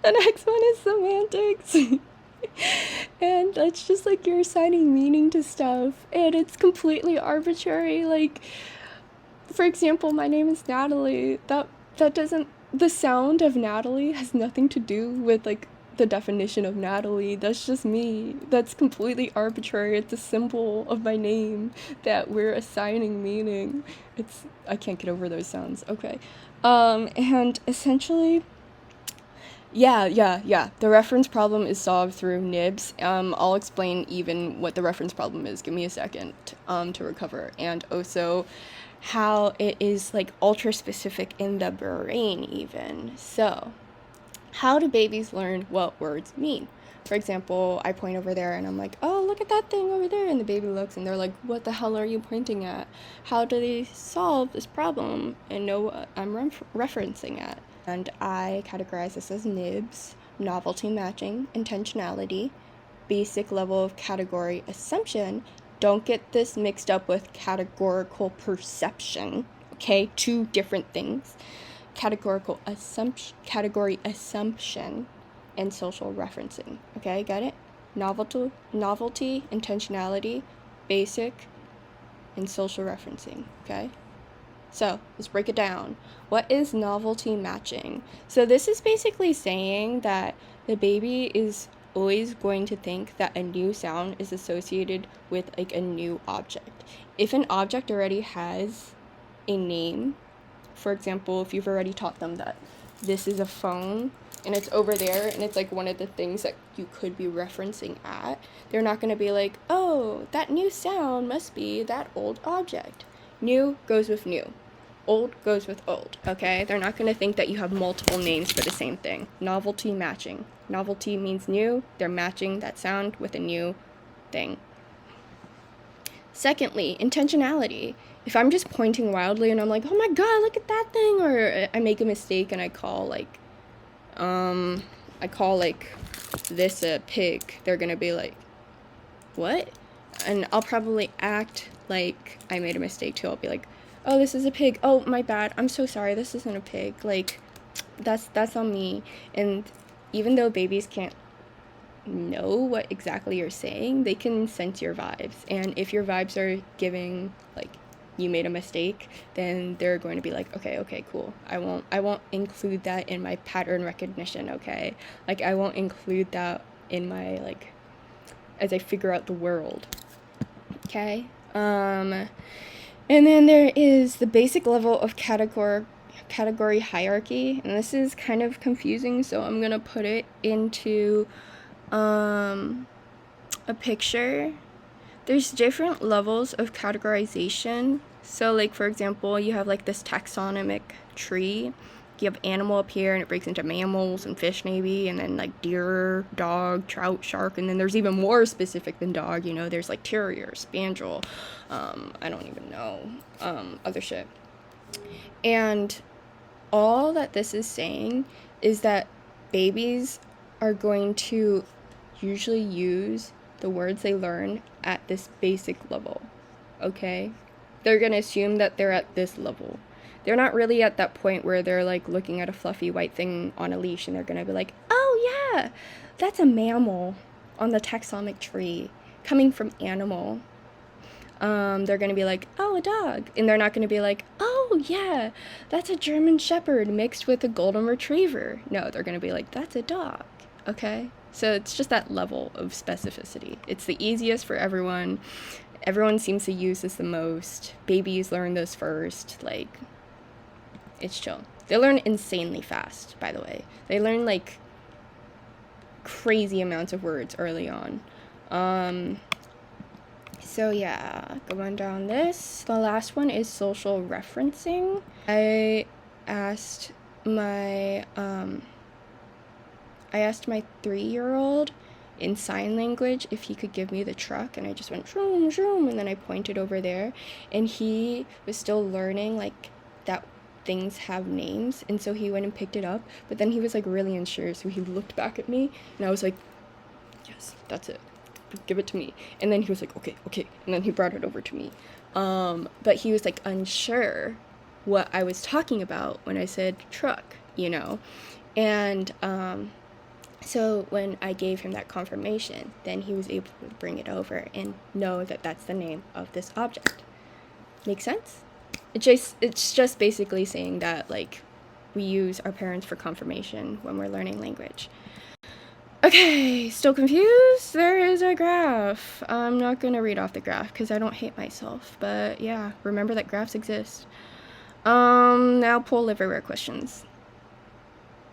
The next one is semantics. And that's just like you're assigning meaning to stuff, and it's completely arbitrary. Like, for example, my name is Natalie. That doesn't, the sound of Natalie has nothing to do with like the definition of Natalie. That's just me. That's completely arbitrary. It's a symbol of my name that we're assigning meaning. It's, I can't get over those sounds. Okay. And essentially, yeah. The reference problem is solved through nibs. I'll explain even what the reference problem is. Give me a second to recover. And also how it is like ultra specific in the brain even. So, how do babies learn what words mean? For example, I point over there and I'm like, oh, look at that thing over there. And the baby looks and they're like, what the hell are you pointing at? How do they solve this problem and know what I'm referencing at? And I categorize this as NIBS, novelty matching, intentionality, basic level of category assumption. Don't get this mixed up with categorical perception, okay? Two different things. Categorical assumption, category assumption, and social referencing, okay? Got it? Novelty, intentionality, basic, and social referencing, okay? So let's break it down. What is novelty matching? So this is basically saying that the baby is always going to think that a new sound is associated with like a new object. If an object already has a name, for example, if you've already taught them that this is a phone and it's over there and it's like one of the things that you could be referencing at, they're not going to be like, oh, that new sound must be that old object. New goes with new. Old goes with old, okay? They're not going to think that you have multiple names for the same thing. Novelty matching. Novelty means new. They're matching that sound with a new thing. Secondly, intentionality. If I'm just pointing wildly and I'm like, oh my god, look at that thing, or I make a mistake and I call this a pig, they're gonna be like, what? And I'll probably act like I made a mistake too. I'll be like, oh, this is a pig. Oh, my bad. I'm so sorry. This isn't a pig. Like, that's on me. And even though babies can't know what exactly you're saying, they can sense your vibes. And if your vibes are giving like you made a mistake, then they're going to be like, okay, cool. I won't include that in my pattern recognition, okay? Like, I won't include that in my, like, as I figure out the world. Okay? And then there is the basic level of category hierarchy, and this is kind of confusing, so I'm gonna put it into a picture. There's different levels of categorization. So like, for example, you have like this taxonomic tree. You have animal up here and it breaks into mammals and fish maybe, and then like deer, dog, trout, shark, and then there's even more specific than dog, you know, there's like terrier, spaniel, I don't even know, other shit. And all that this is saying is that babies are going to usually use the words they learn at this basic level, okay? They're gonna assume that they're at this level. They're not really at that point where they're like looking at a fluffy white thing on a leash and they're gonna be like, oh yeah, that's a mammal on the taxonomic tree coming from animal. They're gonna be like, oh, a dog. And they're not gonna be like, oh yeah, that's a German Shepherd mixed with a Golden Retriever. No, they're gonna be like, that's a dog, okay? So it's just that level of specificity. It's the easiest for everyone. Everyone seems to use this the most. Babies learn this first, like, it's chill. They learn insanely fast, by the way. They learn like crazy amounts of words early on. So yeah, going down this. The last one is social referencing. I asked my 3-year-old in sign language if he could give me the truck, and I just went shroom shroom, and then I pointed over there, and he was still learning like that things have names, and so he went and picked it up, but then he was like really unsure, so he looked back at me and I was like, yes, that's it, give it to me. And then he was like, okay, and then he brought it over to me, but he was like unsure what I was talking about when I said truck, you know. And So when I gave him that confirmation, then he was able to bring it over and know that that's the name of this object. Make sense? It's just basically saying that, like, we use our parents for confirmation when we're learning language. Okay, still confused? There is a graph. I'm not going to read off the graph because I don't hate myself, but yeah, remember that graphs exist. Now poll everywhere questions.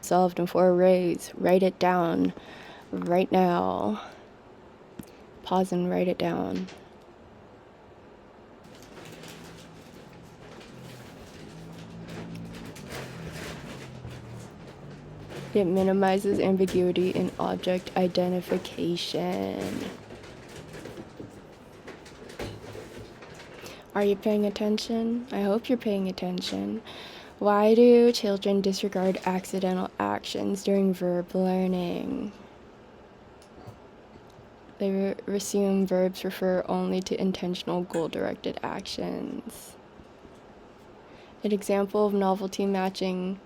Solved in 4 ways. Write it down right now. Pause and write it down. It minimizes ambiguity in object identification. Are you paying attention? I hope you're paying attention. Why do children disregard accidental actions during verb learning? They assume verbs refer only to intentional goal-directed actions. An example of novelty matching.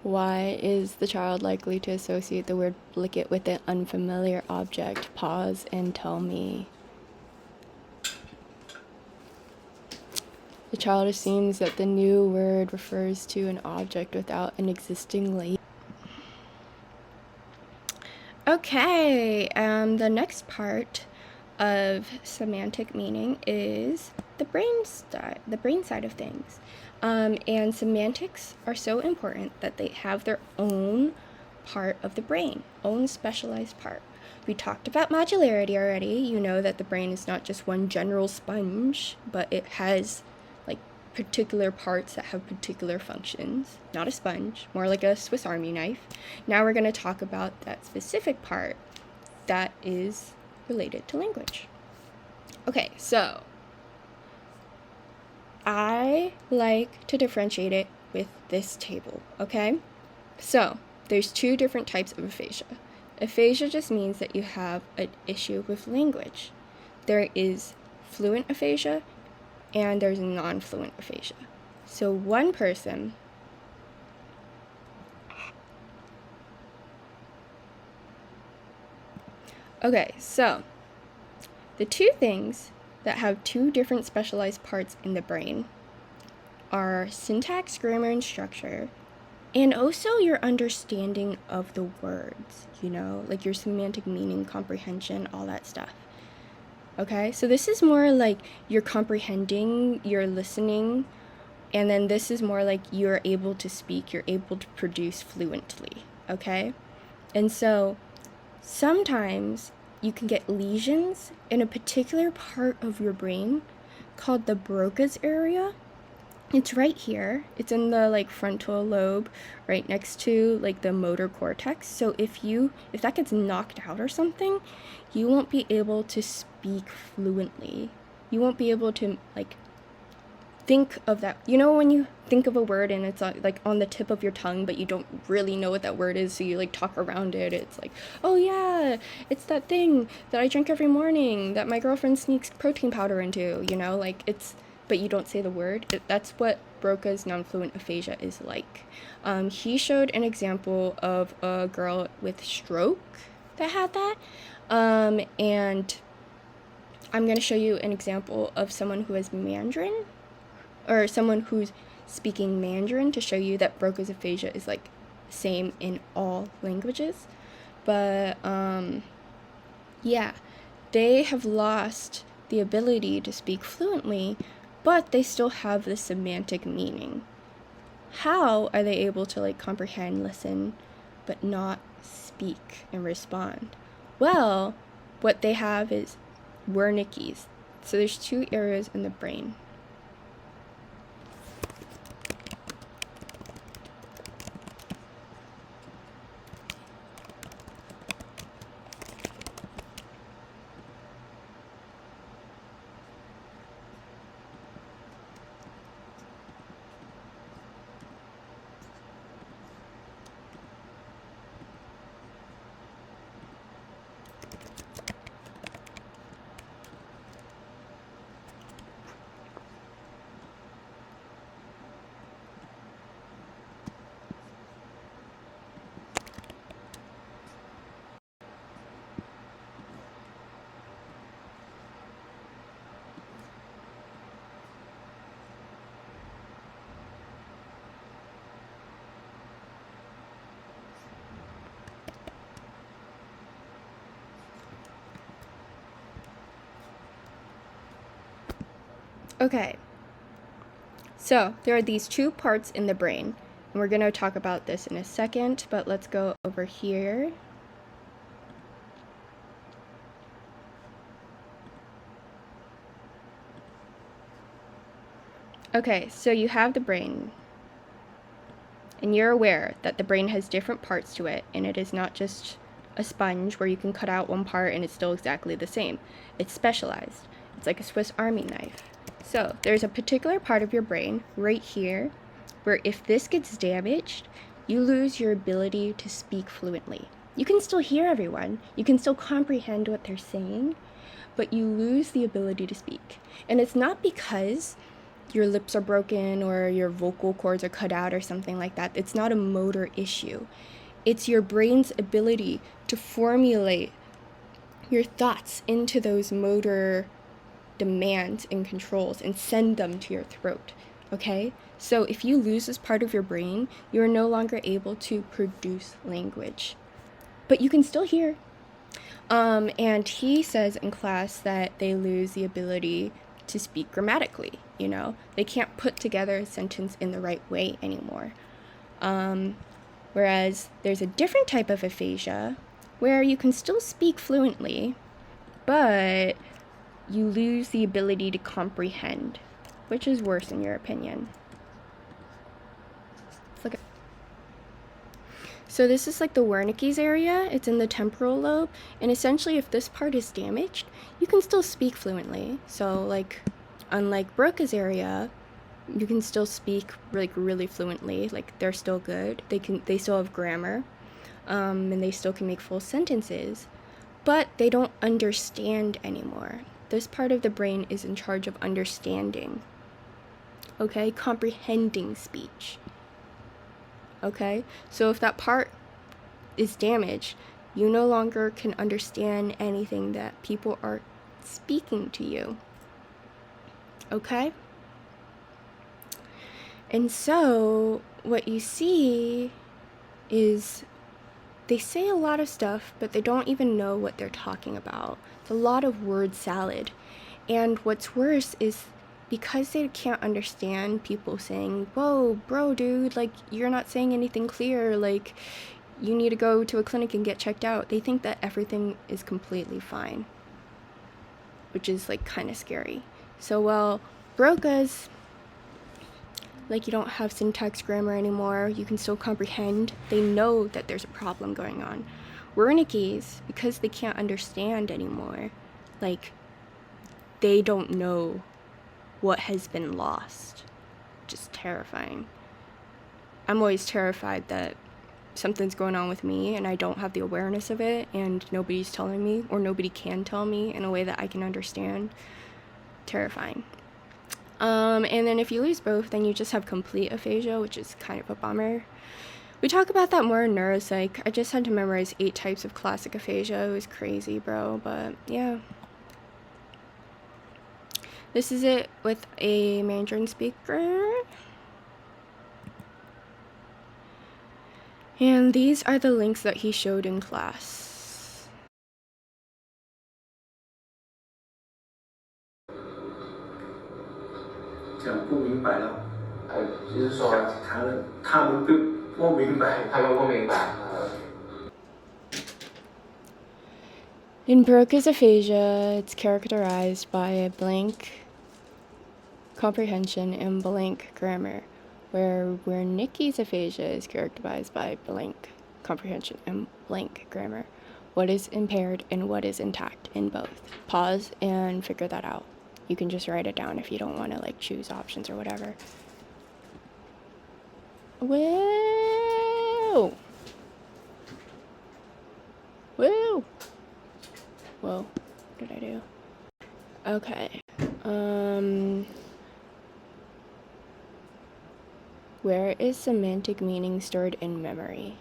Why is the child likely to associate the word blicket with an unfamiliar object? Pause and tell me. The child assumes that the new word refers to an object without an existing label. Okay, the next part of semantic meaning is the brain side of things. And semantics are so important that they have their own part of the brain, own specialized part. We talked about modularity already. You know that the brain is not just one general sponge, but it has like particular parts that have particular functions. Not a sponge, more like a Swiss Army knife. Now we're going to talk about that specific part that is related to language. Okay, so I like to differentiate it with this table, okay? So there's 2 different types of aphasia. Aphasia just means that you have an issue with language. There is fluent aphasia and there's non-fluent aphasia. So one person Okay, so the 2 things that have 2 different specialized parts in the brain are syntax, grammar, and structure, and also your understanding of the words, you know, like your semantic meaning, comprehension, all that stuff. Okay, so this is more like you're comprehending, you're listening, and then this is more like you're able to speak, you're able to produce fluently, okay? And so sometimes you can get lesions in a particular part of your brain called the Broca's area. It's right here. It's in the like frontal lobe, right next to like the motor cortex. So if that gets knocked out or something, you won't be able to speak fluently. You won't be able to like think of that. You know when you think of a word and it's like on the tip of your tongue, but you don't really know what that word is, so you like talk around it. It's like, oh yeah, it's that thing that I drink every morning that my girlfriend sneaks protein powder into, you know, like it's, but you don't say the word. That's what Broca's non-fluent aphasia is like. He showed an example of a girl with stroke that had that, and I'm going to show you an example of someone who has Mandarin, or someone who's speaking Mandarin, to show you that Broca's aphasia is like same in all languages. But yeah, they have lost the ability to speak fluently, but they still have the semantic meaning. How are they able to like comprehend, listen, but not speak and respond? Well, what they have is Wernicke's. So there's 2 areas in the brain. Okay. So there are these two parts in the brain, and we're going to talk about this in a second, but let's go over here. Okay, so you have the brain, and you're aware that the brain has different parts to it, and it is not just a sponge where you can cut out one part and it's still exactly the same. It's specialized. It's like a Swiss Army knife. So there's a particular part of your brain right here where if this gets damaged, you lose your ability to speak fluently. You can still hear everyone, you can still comprehend what they're saying, but you lose the ability to speak. And it's not because your lips are broken or your vocal cords are cut out or something like that. It's not a motor issue. It's your brain's ability to formulate your thoughts into those motor demands and controls and send them to your throat, okay? So if you lose this part of your brain, you are no longer able to produce language. But you can still hear. And he says in class that they lose the ability to speak grammatically, you know? They can't put together a sentence in the right way anymore. Whereas there's a different type of aphasia where you can still speak fluently, but you lose the ability to comprehend. Which is worse in your opinion? Let's look at. So this is like the Wernicke's area. It's in the temporal lobe, and essentially if this part is damaged, you can still speak fluently. So like, unlike Broca's area, you can still speak like really fluently. Like they're still good. They still have grammar, and they still can make full sentences, but they don't understand anymore. This part of the brain is in charge of understanding. Okay, comprehending speech. Okay, so if that part is damaged, you no longer can understand anything that people are speaking to you. Okay? And so what you see is they say a lot of stuff, but they don't even know what they're talking about. It's a lot of word salad. And what's worse is because they can't understand people saying, whoa, bro, dude, like, you're not saying anything clear, like, you need to go to a clinic and get checked out. They think that everything is completely fine, which is, like, kind of scary. So, well, Broca's, like, you don't have syntax grammar anymore. You can still comprehend. They know that there's a problem going on. Wernicke's, because they can't understand anymore, like, they don't know what has been lost. Just terrifying. I'm always terrified that something's going on with me and I don't have the awareness of it and nobody's telling me, or nobody can tell me in a way that I can understand. Terrifying. And then if you lose both, then you just have complete aphasia, which is kind of a bummer. We talk about that more in neuropsych. I just had to memorize 8 types of classic aphasia. It was crazy, bro, but yeah. This is it with a Mandarin speaker. And these are the links that he showed in class. 讲不明白了，就是说他们不明白，他们不明白。In Broca's aphasia, it's characterized by a blank comprehension and blank grammar, where Wernicke's aphasia is characterized by blank comprehension and blank grammar. What is impaired and what is intact in both? Pause and figure that out. You can just write it down if you don't want to like choose options or whatever. Whoa! Whoa! Whoa, what did I do? Okay. Where is semantic meaning stored in memory?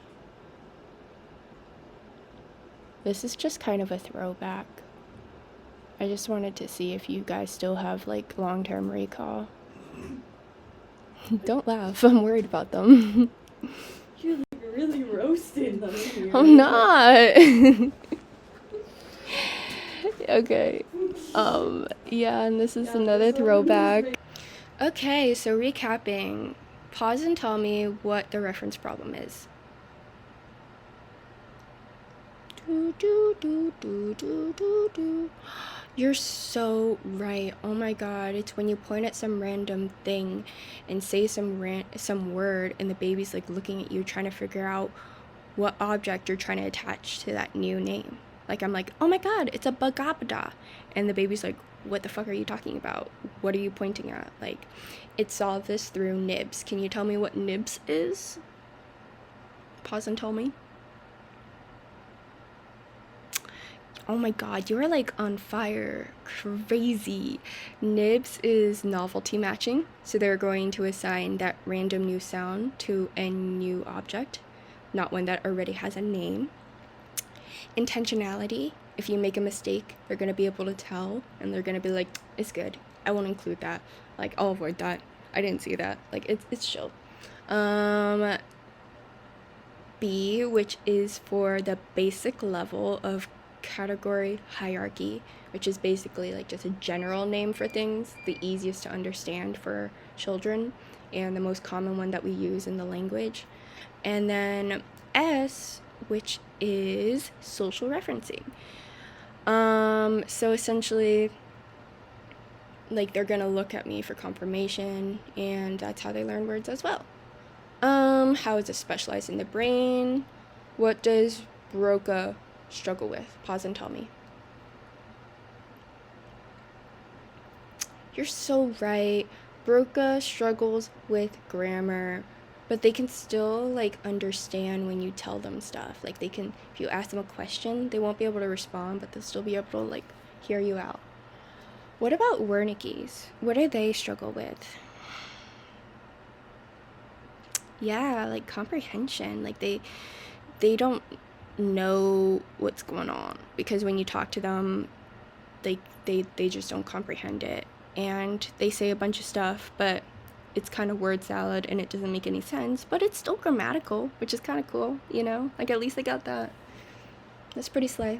This is just kind of a throwback. I just wanted to see if you guys still have like long-term recall. Don't laugh, I'm worried about them. You're like really roasted them here. I'm not. Okay. Yeah, and this is Yeah, another this one throwback. was Okay, so recapping. Pause and tell me what the reference problem is. Do, do, do, do, do, do, do. You're so right. Oh my god, it's when you point at some random thing and say some word and the baby's like looking at you trying to figure out what object you're trying to attach to that new name. Like I'm like, "Oh my god, it's a bagabada." And the baby's like, "What the fuck are you talking about? What are you pointing at?" Like it solved this through nibs. Can you tell me what nibs is? Pause and tell me. Oh my god, you're like on fire. Crazy. Nibs is novelty matching. So they're going to assign that random new sound to a new object, not one that already has a name. Intentionality. If you make a mistake, they're going to be able to tell and they're going to be like, it's good. I won't include that. Like, I'll avoid that. I didn't see that. Like, it's chill. B, which is for the basic level of category hierarchy, which is basically like just a general name for things, the easiest to understand for children and the most common one that we use in the language. And then S, which is social referencing. So essentially, like they're gonna look at me for confirmation, and that's how they learn words as well. How is it specialized in the brain? What does Broca struggle with? Pause and tell me. You're so right. Broca struggles with grammar, but they can still like understand when you tell them stuff. Like they can, if you ask them a question, they won't be able to respond, but they'll still be able to like hear you out. What about Wernicke's? What do they struggle with? Yeah, like comprehension. Like they don't know what's going on because when you talk to them, they just don't comprehend it. And they say a bunch of stuff, but it's kind of word salad and it doesn't make any sense, but it's still grammatical, which is kind of cool, you know? Like at least they got that. That's pretty slay.